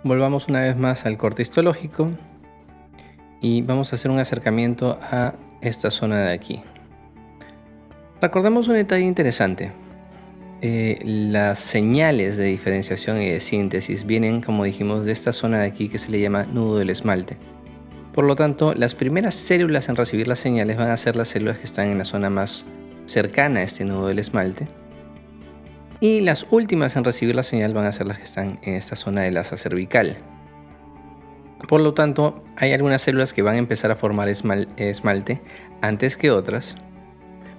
Volvamos una vez más al corte histológico y vamos a hacer un acercamiento a esta zona de aquí. Recordemos un detalle interesante. Las señales de diferenciación y de síntesis vienen, como dijimos, de esta zona de aquí que se le llama nudo del esmalte. Por lo tanto, las primeras células en recibir las señales van a ser las células que están en la zona más cercana a este nudo del esmalte. Y las últimas en recibir la señal van a ser las que están en esta zona del asa cervical. Por lo tanto, hay algunas células que van a empezar a formar esmalte antes que otras.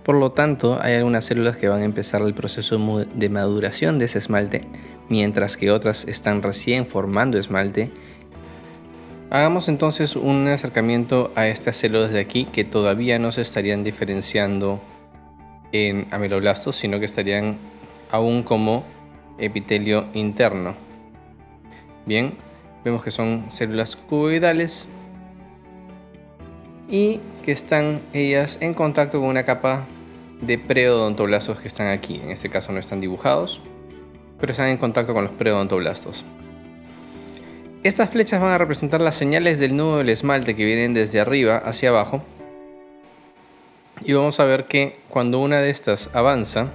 Por lo tanto, hay algunas células que van a empezar el proceso de maduración de ese esmalte, mientras que otras están recién formando esmalte. Hagamos entonces un acercamiento a estas células de aquí que todavía no se estarían diferenciando en ameloblastos, sino que estarían aún como epitelio interno. Bien, vemos que son células cuboidales y que están ellas en contacto con una capa de preodontoblastos que están aquí. En este caso no están dibujados, pero están en contacto con los preodontoblastos. Estas flechas van a representar las señales del nudo del esmalte que vienen desde arriba hacia abajo. Y vamos a ver que cuando una de estas avanza,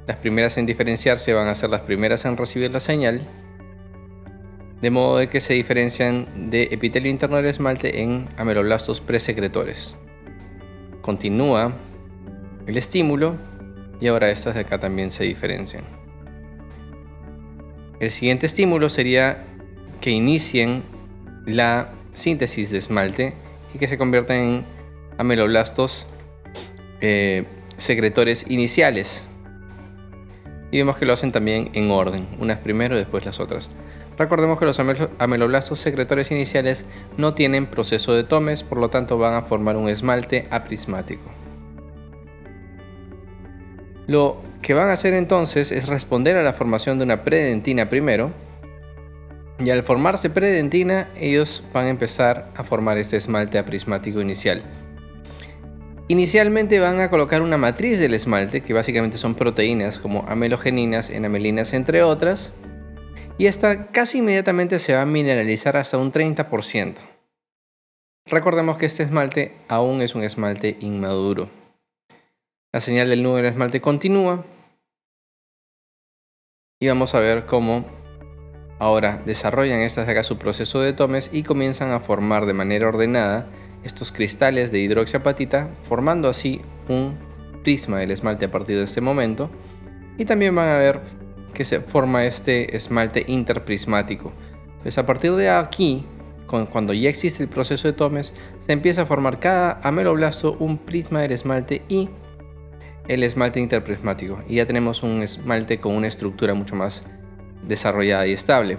las primeras en diferenciarse van a ser las primeras en recibir la señal, de modo de que se diferencian de epitelio interno del esmalte en ameloblastos presecretores. Continúa el estímulo y ahora estas de acá también se diferencian. El siguiente estímulo sería que inicien la síntesis de esmalte y que se conviertan en ameloblastos secretores iniciales. Y vemos que lo hacen también en orden, unas primero y después las otras. Recordemos que los ameloblastos secretores iniciales no tienen proceso de Thomes, por lo tanto van a formar un esmalte aprismático. Lo que van a hacer entonces es responder a la formación de una predentina primero, y al formarse predentina ellos van a empezar a formar este esmalte aprismático inicial. Inicialmente van a colocar una matriz del esmalte, que básicamente son proteínas como amelogeninas, enamelinas, entre otras, y esta casi inmediatamente se va a mineralizar hasta un 30%. Recordemos que este esmalte aún es un esmalte inmaduro. La señal del nudo del esmalte continúa y vamos a ver cómo ahora desarrollan estas de acá su proceso de Thomes y comienzan a formar de manera ordenada estos cristales de hidroxiapatita, formando así un prisma del esmalte a partir de este momento. Y también van a ver que se forma este esmalte interprismático. Entonces, a partir de aquí, cuando ya existe el proceso de Thomes, se empieza a formar cada ameloblasto un prisma del esmalte y el esmalte interprismático. Y ya tenemos un esmalte con una estructura mucho más desarrollada y estable.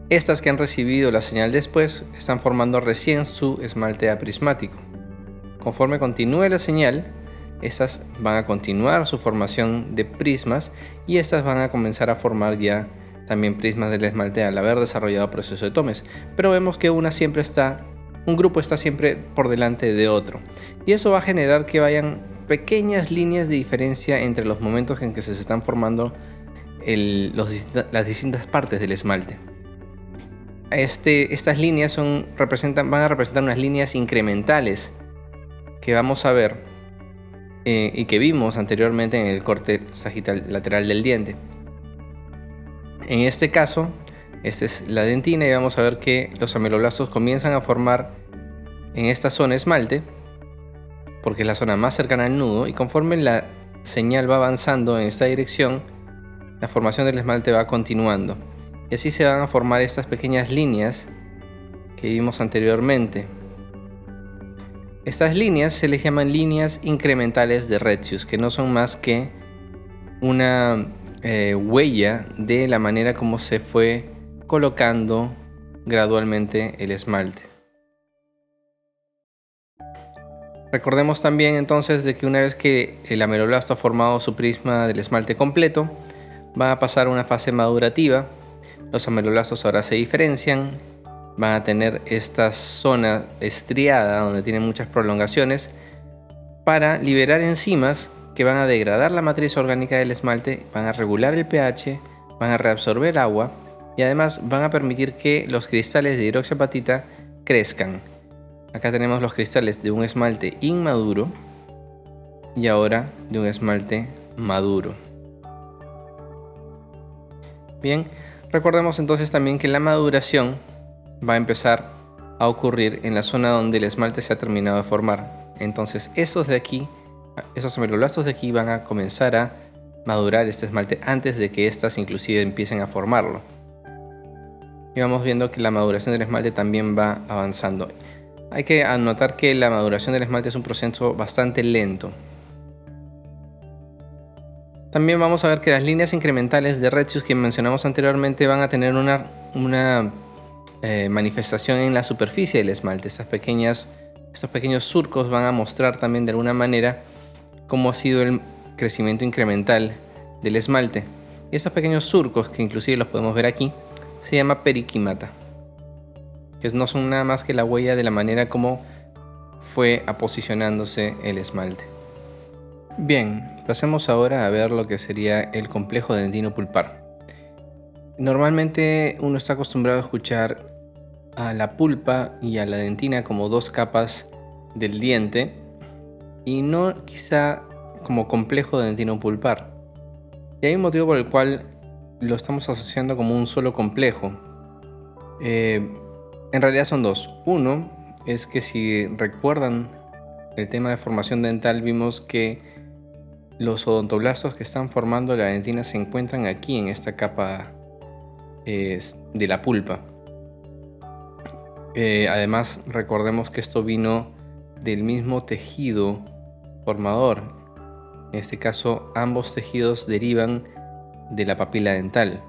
Estas que han recibido la señal después están formando recién su esmalte aprismático. Conforme continúe la señal, estas van a continuar su formación de prismas y estas van a comenzar a formar ya también prismas del esmalte al haber desarrollado el proceso de Thomes. Pero vemos que un grupo está siempre por delante de otro. Y eso va a generar que vayan pequeñas líneas de diferencia entre los momentos en que se están formando las distintas partes del esmalte. Estas líneas van a representar unas líneas incrementales que vamos a ver y que vimos anteriormente en el corte sagital lateral del diente. En este caso, esta es la dentina y vamos a ver que los ameloblastos comienzan a formar en esta zona esmalte, porque es la zona más cercana al nudo, y conforme la señal va avanzando en esta dirección, la formación del esmalte va continuando. Y así se van a formar estas pequeñas líneas que vimos anteriormente. Estas líneas se les llaman líneas incrementales de Retzius, que no son más que una huella de la manera como se fue colocando gradualmente el esmalte. Recordemos también entonces de que una vez que el ameloblasto ha formado su prisma del esmalte completo, va a pasar a una fase madurativa. Los ameloblastos ahora se diferencian, van a tener esta zona estriada donde tienen muchas prolongaciones para liberar enzimas que van a degradar la matriz orgánica del esmalte, van a regular el pH, van a reabsorber agua y además van a permitir que los cristales de hidroxiapatita crezcan. Acá tenemos los cristales de un esmalte inmaduro y ahora de un esmalte maduro. Bien, recordemos entonces también que la maduración va a empezar a ocurrir en la zona donde el esmalte se ha terminado de formar. Entonces esos ameloblastos de aquí van a comenzar a madurar este esmalte antes de que éstas inclusive empiecen a formarlo. Y vamos viendo que la maduración del esmalte también va avanzando. Hay que anotar que la maduración del esmalte es un proceso bastante lento. También vamos a ver que las líneas incrementales de Retzius que mencionamos anteriormente van a tener una manifestación en la superficie del esmalte. Estos pequeños surcos van a mostrar también de alguna manera cómo ha sido el crecimiento incremental del esmalte. Y estos pequeños surcos, que inclusive los podemos ver aquí, se llama periquimata, que no son nada más que la huella de la manera como fue aposicionándose el esmalte. Bien, pasemos ahora a ver lo que sería el complejo dentino-pulpar. Normalmente uno está acostumbrado a escuchar a la pulpa y a la dentina como dos capas del diente y no quizá como complejo dentino-pulpar. Y hay un motivo por el cual lo estamos asociando como un solo complejo. En realidad son dos. Uno es que si recuerdan el tema de formación dental, vimos que los odontoblastos que están formando la dentina se encuentran aquí en esta capa de la pulpa. Además, recordemos que esto vino del mismo tejido formador. En este caso, ambos tejidos derivan de la papila dental.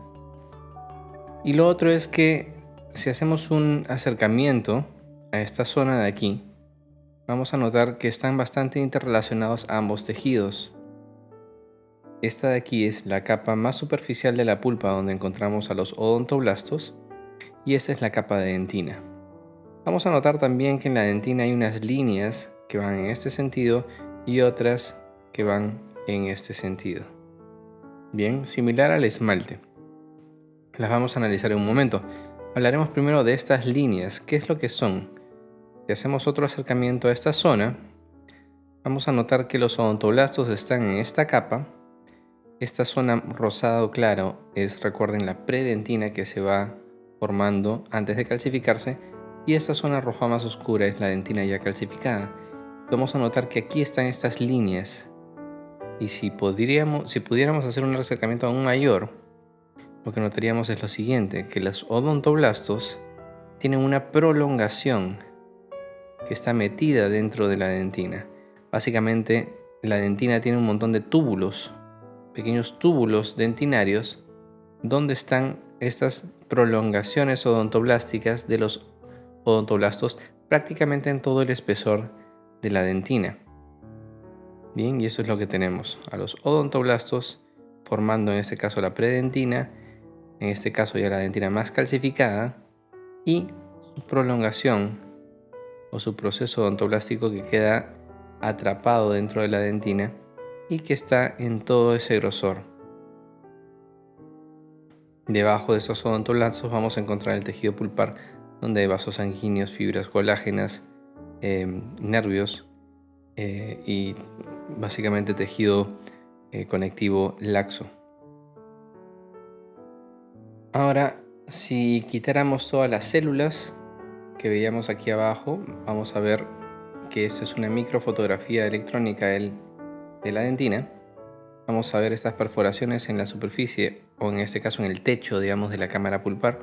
Y lo otro es que si hacemos un acercamiento a esta zona de aquí, vamos a notar que están bastante interrelacionados ambos tejidos. Esta de aquí es la capa más superficial de la pulpa donde encontramos a los odontoblastos y esta es la capa de dentina. Vamos a notar también que en la dentina hay unas líneas que van en este sentido y otras que van en este sentido. Bien, similar al esmalte. Las vamos a analizar en un momento. Hablaremos primero de estas líneas. ¿Qué es lo que son? Si hacemos otro acercamiento a esta zona, vamos a notar que los odontoblastos están en esta capa. Esta zona rosado claro es, recuerden, la predentina que se va formando antes de calcificarse, y esta zona roja más oscura es la dentina ya calcificada. Vamos a notar que aquí están estas líneas, y si pudiéramos hacer un acercamiento aún mayor, lo que notaríamos es lo siguiente, que los odontoblastos tienen una prolongación que está metida dentro de la dentina. Básicamente, la dentina tiene un montón de túbulos, pequeños túbulos dentinarios, donde están estas prolongaciones odontoblásticas de los odontoblastos prácticamente en todo el espesor de la dentina. Bien, y eso es lo que tenemos, a los odontoblastos formando en este caso la predentina, en este caso ya la dentina más calcificada, y su prolongación o su proceso odontoblástico que queda atrapado dentro de la dentina y que está en todo ese grosor. Debajo de estos odontoblastos vamos a encontrar el tejido pulpar, donde hay vasos sanguíneos, fibras colágenas, nervios y básicamente tejido conectivo laxo. Ahora, si quitáramos todas las células que veíamos aquí abajo, vamos a ver que esto es una microfotografía electrónica de la dentina. Vamos a ver estas perforaciones en la superficie, o en este caso en el techo, digamos, de la cámara pulpar,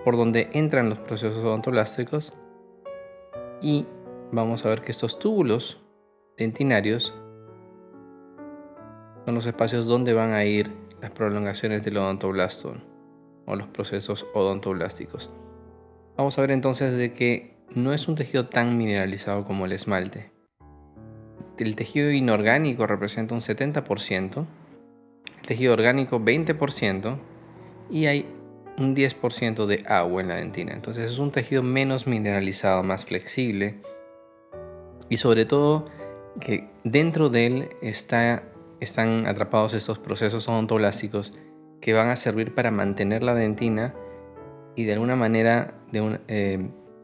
por donde entran los procesos odontoblásticos, y vamos a ver que estos túbulos dentinarios son los espacios donde van a ir las prolongaciones del odontoblasto o los procesos odontoblásticos. Vamos a ver entonces de que no es un tejido tan mineralizado como el esmalte. El tejido inorgánico representa un 70%, el tejido orgánico 20% y hay un 10% de agua en la dentina. Entonces es un tejido menos mineralizado, más flexible, y sobre todo que dentro de él están atrapados estos procesos odontoblásticos que van a servir para mantener la dentina y de alguna manera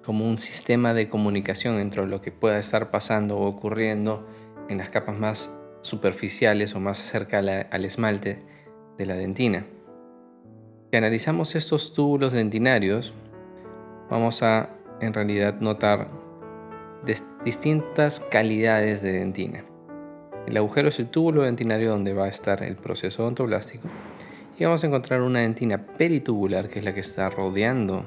como un sistema de comunicación entre lo que pueda estar pasando o ocurriendo en las capas más superficiales o más cerca al esmalte de la dentina. Si analizamos estos túbulos dentinarios, vamos a en realidad notar distintas calidades de dentina. El agujero es el túbulo dentinario donde va a estar el proceso odontoblástico, y vamos a encontrar una dentina peritubular, que es la que está rodeando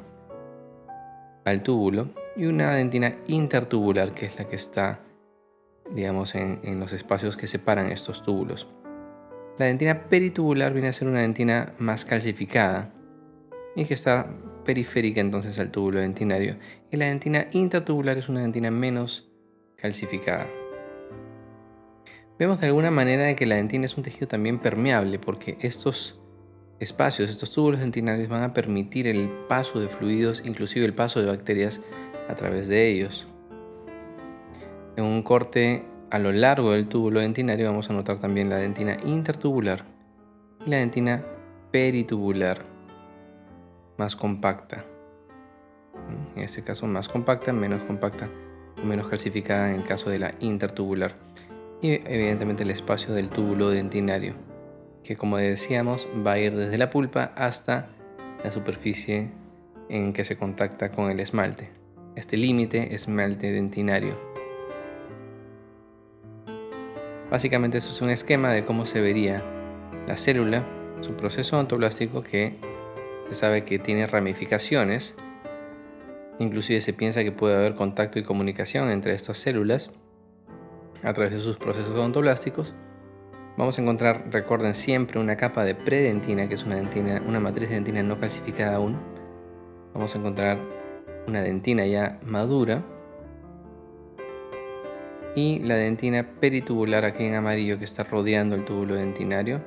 al túbulo, y una dentina intertubular, que es la que está, digamos, en los espacios que separan estos túbulos. La dentina peritubular viene a ser una dentina más calcificada y que está periférica entonces al túbulo dentinario, y la dentina intertubular es una dentina menos calcificada. Vemos de alguna manera de que la dentina es un tejido también permeable, porque estos espacios, estos túbulos dentinarios van a permitir el paso de fluidos, inclusive el paso de bacterias a través de ellos. En un corte a lo largo del túbulo dentinario vamos a notar también la dentina intertubular y la dentina peritubular más compacta. En este caso más compacta o menos calcificada en el caso de la intertubular. Y evidentemente el espacio del túbulo dentinario, que como decíamos va a ir desde la pulpa hasta la superficie en que se contacta con el esmalte. Este límite esmalte dentinario. Básicamente eso es un esquema de cómo se vería la célula, su proceso odontoblástico, que se sabe que tiene ramificaciones. Inclusive se piensa que puede haber contacto y comunicación entre estas células a través de sus procesos odontoblásticos. Vamos a encontrar, recuerden siempre, una capa de predentina, que es una matriz de dentina no calcificada aún. Vamos a encontrar una dentina ya madura y la dentina peritubular aquí en amarillo, que está rodeando el túbulo dentinario.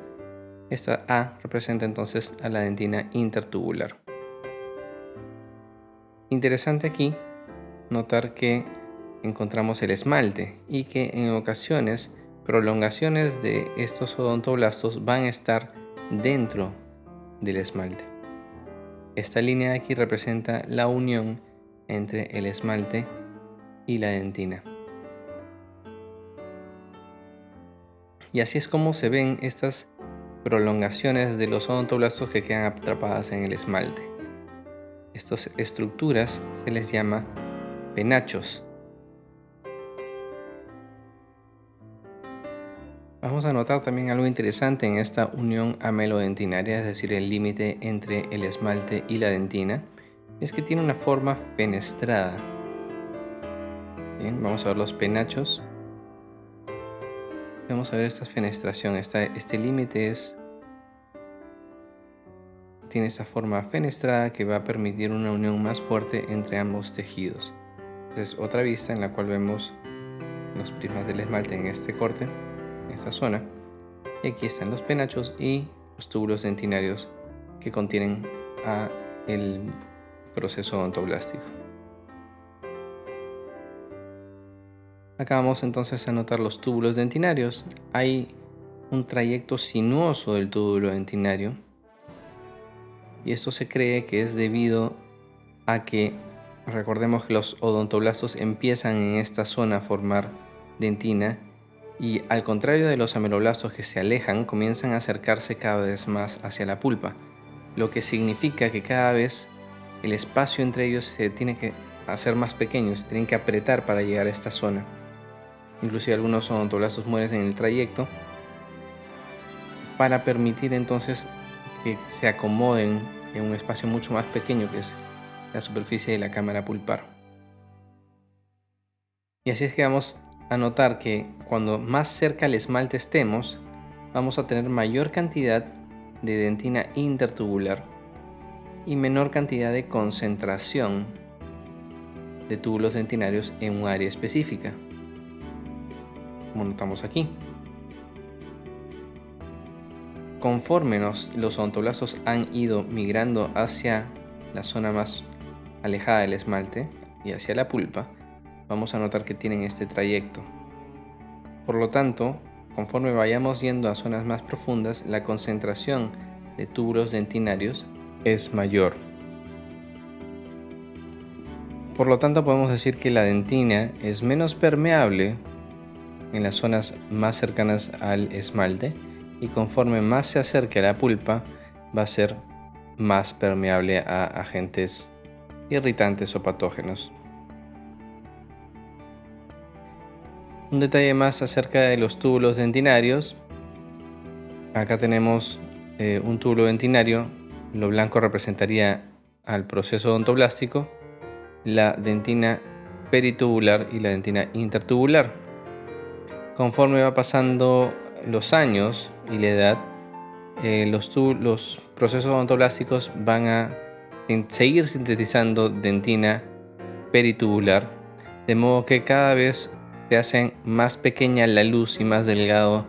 Esta A representa entonces a la dentina intertubular. Interesante aquí notar que encontramos el esmalte y que en ocasiones prolongaciones de estos odontoblastos van a estar dentro del esmalte. Esta línea de aquí representa la unión entre el esmalte y la dentina. Y así es como se ven estas prolongaciones de los odontoblastos que quedan atrapadas en el esmalte. Estas estructuras se les llama penachos. Vamos a notar también algo interesante en esta unión amelodentinaria, es decir, el límite entre el esmalte y la dentina, es que tiene una forma fenestrada. Bien, vamos a ver los penachos. Vamos a ver esta fenestración. Este límite tiene esta forma fenestrada que va a permitir una unión más fuerte entre ambos tejidos. Esta es otra vista en la cual vemos los prismas del esmalte en este corte, en esta zona. Y aquí están los penachos y los túbulos dentinarios que contienen el proceso odontoblástico. Acá vamos entonces a notar los túbulos dentinarios. Hay un trayecto sinuoso del túbulo dentinario, y esto se cree que es debido a que, recordemos que los odontoblastos empiezan en esta zona a formar dentina, y al contrario de los ameloblastos que se alejan, comienzan a acercarse cada vez más hacia la pulpa, lo que significa que cada vez el espacio entre ellos se tiene que hacer más pequeño, se tienen que apretar para llegar a esta zona. Inclusive algunos odontoblastos mueren en el trayecto para permitir entonces que se acomoden en un espacio mucho más pequeño, que es la superficie de la cámara pulpar. Y así es que vamos a notar que cuando más cerca al esmalte estemos, vamos a tener mayor cantidad de dentina intertubular y menor cantidad de concentración de túbulos dentinarios en un área específica, como notamos aquí. Conforme los odontoblastos han ido migrando hacia la zona más alejada del esmalte y hacia la pulpa, vamos a notar que tienen este trayecto. Por lo tanto, conforme vayamos yendo a zonas más profundas, la concentración de túbulos dentinarios es mayor. Por lo tanto, podemos decir que la dentina es menos permeable en las zonas más cercanas al esmalte y conforme más se acerque a la pulpa va a ser más permeable a agentes irritantes o patógenos. Un detalle más acerca de los túbulos dentinarios. Acá tenemos un túbulo dentinario. Lo blanco representaría al proceso odontoblástico, la dentina peritubular y la dentina intertubular. Conforme va pasando los años y la edad, los procesos odontoblásticos van a seguir sintetizando dentina peritubular, de modo que cada vez se hacen más pequeña la luz y más delgado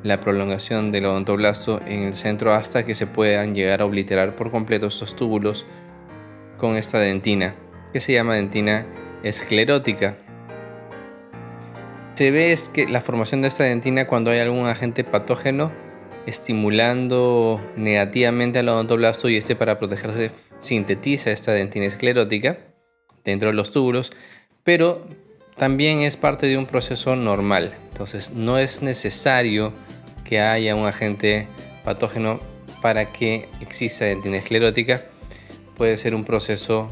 la prolongación del odontoblasto en el centro hasta que se puedan llegar a obliterar por completo estos túbulos con esta dentina, que se llama dentina esclerótica. Se ve es que la formación de esta dentina cuando hay algún agente patógeno estimulando negativamente al odontoblasto y para protegerse sintetiza esta dentina esclerótica dentro de los túbulos, pero también es parte de un proceso normal. Entonces no es necesario que haya un agente patógeno para que exista dentina esclerótica. Puede ser un proceso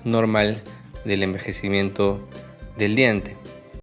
normal del envejecimiento del diente.